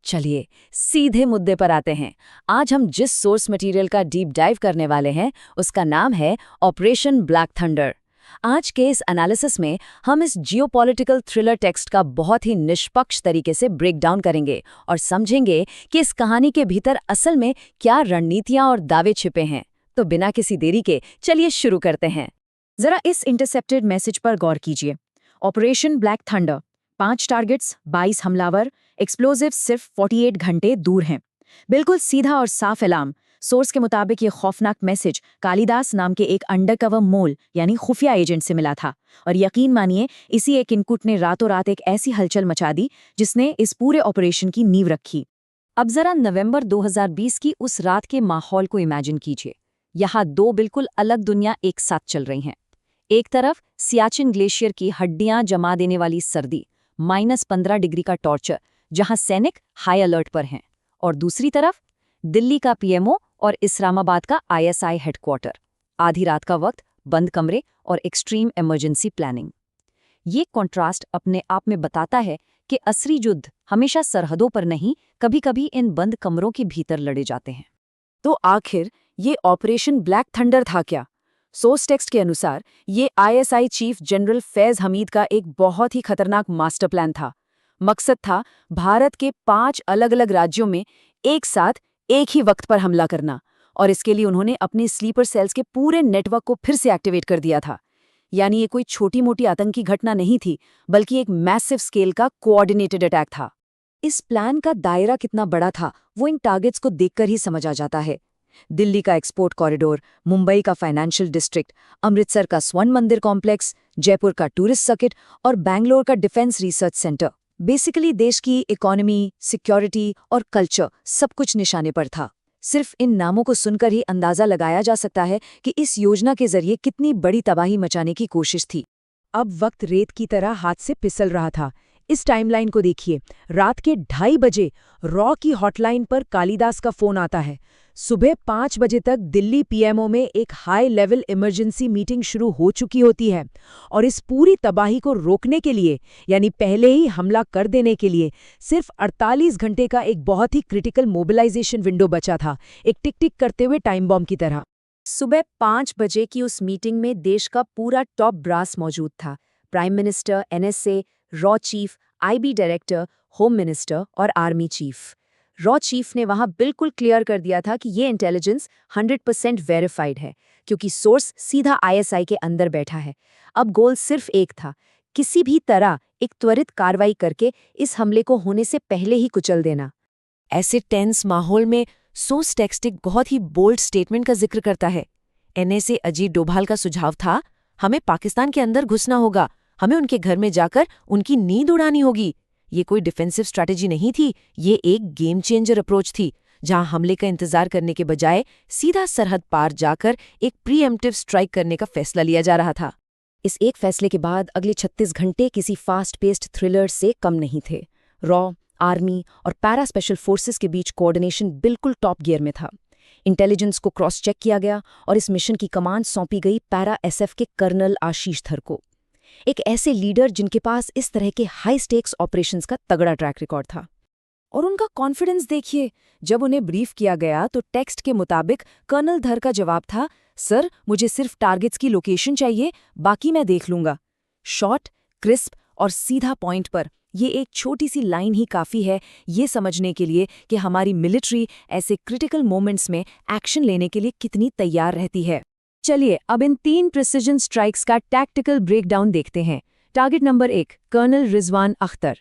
चलिए सीधे मुद्दे पर आते हैं। आज हम जिस सोर्स मटेरियल का डीप डाइव करने वाले हैं उसका नाम है ऑपरेशन ब्लैक थंडर। आज के इस एनालिसिस में हम इस जियोपॉलिटिकल थ्रिलर टेक्स्ट का बहुत ही निष्पक्ष तरीके से ब्रेक डाउन करेंगे और समझेंगे कि इस कहानी के भीतर असल में क्या रणनीतियां और दावे छिपे हैं। तो बिना किसी देरी के चलिए शुरू करते हैं। जरा इस इंटरसेप्टेड मैसेज पर गौर कीजिए। ऑपरेशन ब्लैक थंडर, 5 टारगेट्स, 22 हमलावर, एक्सप्लोजिव सिर्फ 48 घंटे दूर हैं। बिल्कुल सीधा और साफ अलार्म। सोर्स के मुताबिक ये खौफनाक मैसेज कालिदास नाम के एक अंडरकवर मोल यानी खुफिया एजेंट से मिला था, और यकीन मानिए इसी एक इनपुट ने रातों रात एक ऐसी हलचल मचा दी जिसने इस पूरे ऑपरेशन की नींव रखी। अब जरा नवंबर 2020 की उस रात के माहौल को इमेजिन कीजिए। यहाँ दो बिल्कुल अलग दुनिया एक साथ चल रही हैं। एक तरफ सियाचिन ग्लेशियर की हड्डियां जमा देने वाली सर्दी, -15 डिग्री का टॉर्चर जहां सैनिक हाई अलर्ट पर हैं, और दूसरी तरफ दिल्ली का पीएमओ और इस्लामाबाद का आईएसआई हेडक्वार्टर, आधी रात का वक्त, बंद कमरे और एक्सट्रीम इमरजेंसी प्लानिंग। ये कॉन्ट्रास्ट अपने आप में बताता है कि असली युद्ध हमेशा सरहदों पर नहीं, कभी-कभी इन बंद कमरों के भीतर लड़े जाते हैं। तो आखिर ये ऑपरेशन ब्लैक थंडर था क्या? सोर्स टेक्स्ट के अनुसार ये ISI chief general Faiz Hamid का एक बहुत ही खतरनाक मास्टर प्लान था। मकसद था भारत के 5 अलग-अलग राज्यों में एक साथ एक ही वक्त पर हमला करना, और इसके लिए उन्होंने अपने स्लीपर सेल्स के पूरे नेटवर्क को फिर से एक्टिवेट कर दिया था। यानी ये कोई छोटी-मोटी आतंकी घटना नहीं थी, बल्कि एक मैसिव स्केल का कोऑर्डिनेटेड अटैक था। इस प्लान का दायरा कितना बड़ा था वो इन टारगेट्स को देखकर ही समझ आ जाता है। दिल्ली का एक्सपोर्ट कॉरिडोर, मुंबई का फाइनेंशियल डिस्ट्रिक्ट, अमृतसर का स्वर्ण मंदिर कॉम्प्लेक्स, जयपुर का टूरिस्ट सर्किट और बैंगलोर का डिफेंस रिसर्च सेंटर। बेसिकली देश की इकोनॉमी, सिक्योरिटी और कल्चर सब कुछ निशाने पर था। सिर्फ इन नामों को सुनकर ही अंदाजा लगाया जा सकता है कि इस योजना के जरिए कितनी बड़ी तबाही मचाने की कोशिश थी। अब वक्त रेत की तरह हाथ से फिसल रहा था। इस टाइमलाइन को देखिए। रात के 2:30 बजे रॉ की हॉटलाइन पर कालिदास का फोन आता है। सुबह 5 बजे तक दिल्ली पीएमओ में एक हाई लेवल इमरजेंसी मीटिंग शुरू हो चुकी होती है, और इस पूरी तबाही को रोकने के लिए, यानी पहले ही हमला कर देने के लिए, सिर्फ 48 घंटे का एक बहुत ही क्रिटिकल मोबिलाइजेशन विंडो बचा था, एक टिक टिक करते हुए टाइम बॉम्ब की तरह। सुबह 5 बजे की उस मीटिंग में देश का पूरा टॉप ब्रास मौजूद था। Prime minister, NSA, raw chief, IB director, home minister और आर्मी चीफ। रॉ चीफ ने वहां बिल्कुल क्लियर कर दिया था कि ये इंटेलिजेंस 100% वेरीफाइड है, क्योंकि सोर्स सीधा आईएसआई के अंदर बैठा है। अब गोल सिर्फ एक था, किसी भी तरह एक त्वरित कार्रवाई करके इस हमले को होने से पहले ही कुचल देना। ऐसे टेंस माहौल में सोर्स टेक्स्ट एक बहुत ही बोल्ड स्टेटमेंट का जिक्र करता है। एनएसए अजीत डोभाल का सुझाव था, हमें पाकिस्तान के अंदर घुसना होगा, हमें उनके घर में जाकर उनकी नींद उड़ानी होगी। ये कोई डिफेंसिव स्ट्रैटेजी नहीं थी, ये एक गेम चेंजर अप्रोच थी, जहां हमले का इंतजार करने के बजाय सीधा सरहद पार जाकर एक प्रीएम्प्टिव स्ट्राइक करने का फैसला लिया जा रहा था। इस एक फैसले के बाद अगले 36 घंटे किसी फास्ट पेस्ड थ्रिलर से कम नहीं थे। रॉ, आर्मी और पैरा स्पेशल फोर्सेस के बीच कोऑर्डिनेशन बिल्कुल टॉप गियर में था। इंटेलिजेंस को क्रॉस चेक किया गया और इस मिशन की कमांड सौंपी गई पैरा एसएफ के कर्नल आशीष धर को, एक ऐसे लीडर जिनके पास इस तरह के हाई स्टेक्स ऑपरेशंस का तगड़ा ट्रैक रिकॉर्ड था। और उनका कॉन्फिडेंस देखिए। जब उन्हें ब्रीफ किया गया तो टेक्स्ट के मुताबिक कर्नल धर का जवाब था, सर मुझे सिर्फ टारगेट्स की लोकेशन चाहिए, बाकी मैं देख लूंगा। शॉर्ट, क्रिस्प और सीधा पॉइंट पर ये एक छोटी सी लाइन ही काफ़ी है ये समझने के लिए कि हमारी मिलिट्री ऐसे क्रिटिकल मोमेंट्स में एक्शन लेने के लिए कितनी तैयार रहती है। चलिए अब इन 3 प्रिसिजन स्ट्राइक्स का टैक्टिकल ब्रेकडाउन देखते हैं। Target number 1, colonel Rizwan Akhtar.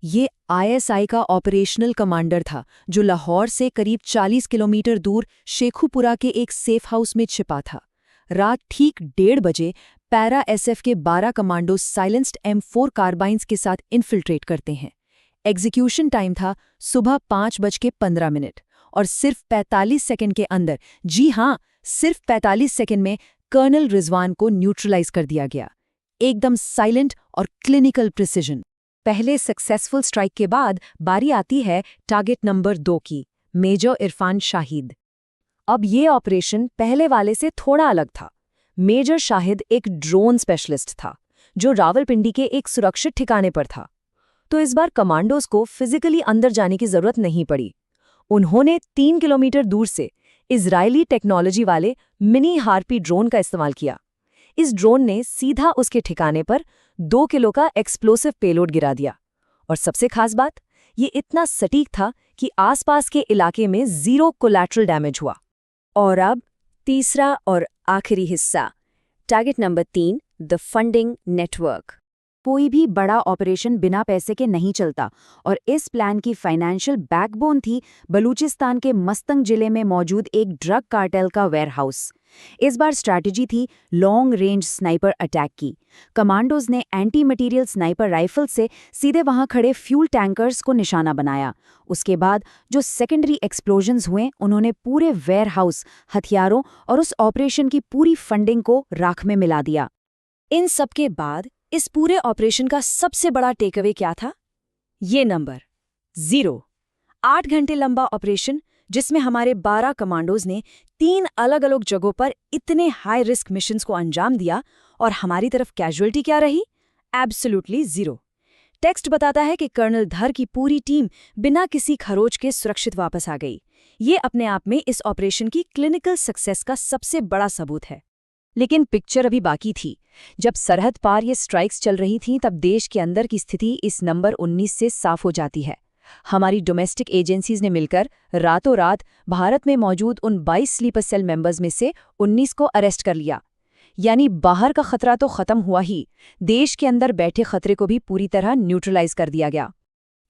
ये आईएसआई का ऑपरेशनल कमांडर था, जो लाहौर से करीब 40 किलोमीटर दूर शेखुपुरा के एक सेफ हाउस में छिपा था। रात ठीक 1:30 बजे पैरा एसएफ के 12 कमांडो साइलेंस्ड M4 कार्बाइन्स के साथ इन्फिल्ट्रेट करते हैं। एग्जीक्यूशन टाइम था सुबह 5:15, और सिर्फ 45 सेकंड के अंदर, जी हाँ, सिर्फ 45 सेकंड में कर्नल रिजवान को न्यूट्रलाइज कर दिया गया। एकदम साइलेंट और क्लिनिकल प्रिसिजन। पहले सक्सेसफुल स्ट्राइक के बाद बारी आती है टारगेट नंबर 2 की, मेजर इरफान शाहिद। अब ये ऑपरेशन पहले वाले से थोड़ा अलग था। मेजर शाहिद एक ड्रोन स्पेशलिस्ट था, जो रावलपिंडी के एक सुरक्षित ठिकाने पर था। तो इस बार कमांडोज को फिजिकली अंदर जाने की जरूरत नहीं पड़ी। उन्होंने 3 किलोमीटर दूर से इजरायली टेक्नोलॉजी वाले मिनी हार्पी ड्रोन का इस्तेमाल किया। इस ड्रोन ने सीधा उसके ठिकाने पर 2 किलो का एक्सप्लोसिव पेलोड गिरा दिया। और सबसे खास बात, ये इतना सटीक था कि आसपास के इलाके में 0 कोलैटरल डैमेज हुआ। और अब तीसरा और आखिरी हिस्सा, target number 3, the funding network. कोई भी बड़ा ऑपरेशन बिना पैसे के नहीं चलता, और इस प्लान की फाइनेंशियल बैकबोन थी बलूचिस्तान के मस्तंग जिले में मौजूद एक ड्रग कार्टेल का वेयरहाउस। इस बार स्ट्रैटेजी थी लॉन्ग रेंज स्नाइपर अटैक की। कमांडोज ने एंटी मटीरियल स्नाइपर राइफल से सीधे वहां खड़े फ्यूल टैंकर्स को निशाना बनाया। उसके बाद जो सेकेंडरी एक्सप्लोजन्स हुए, उन्होंने पूरे वेयरहाउस, हथियारों और उस ऑपरेशन की पूरी फंडिंग को राख में मिला दिया। इन सबके बाद इस पूरे ऑपरेशन का सबसे बड़ा टेकअवे क्या था? ये नंबर 0। 8 घंटे लंबा ऑपरेशन, जिसमें हमारे 12 कमांडोज ने 3 अलग अलग जगहों पर इतने हाई रिस्क मिशंस को अंजाम दिया, और हमारी तरफ कैजुअल्टी क्या रही? एब्सोल्युटली 0। टेक्स्ट बताता है कि कर्नल धर की पूरी टीम बिना किसी खरोच के सुरक्षित वापस आ गई। ये अपने आप में इस ऑपरेशन की क्लिनिकल सक्सेस का सबसे बड़ा सबूत है। लेकिन पिक्चर अभी बाकी थी। जब सरहद पार ये स्ट्राइक्स चल रही थीं, तब देश के अंदर की स्थिति इस नंबर 19 से साफ हो जाती है। हमारी डोमेस्टिक एजेंसीज ने मिलकर रातों रात भारत में मौजूद उन 22 स्लीपर सेल मेंबर्स में से 19 को अरेस्ट कर लिया। यानी बाहर का खतरा तो खत्म हुआ ही, देश के अंदर बैठे खतरे को भी पूरी तरह न्यूट्रलाइज कर दिया गया।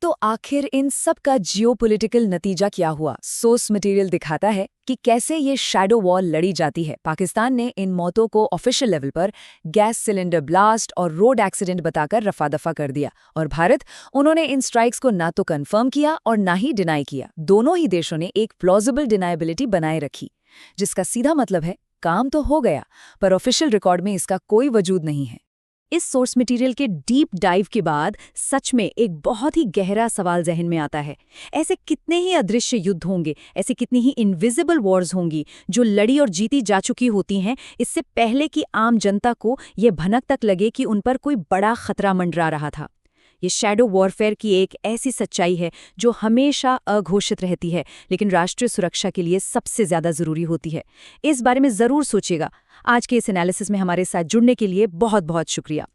तो आखिर इन सब का जियोपॉलिटिकल नतीजा क्या हुआ? सोर्स मटेरियल दिखाता है कि कैसे ये शैडो वॉर लड़ी जाती है। पाकिस्तान ने इन मौतों को ऑफिशियल लेवल पर गैस सिलेंडर ब्लास्ट और रोड एक्सीडेंट बताकर रफा दफा कर दिया, और भारत, उन्होंने इन स्ट्राइक्स को ना तो कंफर्म किया और ना ही डिनाई किया। दोनों ही देशों ने एक प्लॉजिबल डिनाइबिलिटी बनाए रखी, जिसका सीधा मतलब है काम तो हो गया, पर ऑफिशियल रिकॉर्ड में इसका कोई वजूद नहीं है। इस सोर्स मटेरियल के डीप डाइव के बाद सच में एक बहुत ही गहरा सवाल जहन में आता है। ऐसे कितने ही अदृश्य युद्ध होंगे, ऐसे कितनी ही इनविजिबल वॉर्स होंगी जो लड़ी और जीती जा चुकी होती हैं, इससे पहले कि आम जनता को ये भनक तक लगे कि उन पर कोई बड़ा खतरा मंडरा रहा था। ये शैडो वॉरफेयर की एक ऐसी सच्चाई है जो हमेशा अघोषित रहती है, लेकिन राष्ट्रीय सुरक्षा के लिए सबसे ज्यादा जरूरी होती है। इस बारे में जरूर सोचिएगा। आज के इस एनालिसिस में हमारे साथ जुड़ने के लिए बहुत बहुत शुक्रिया।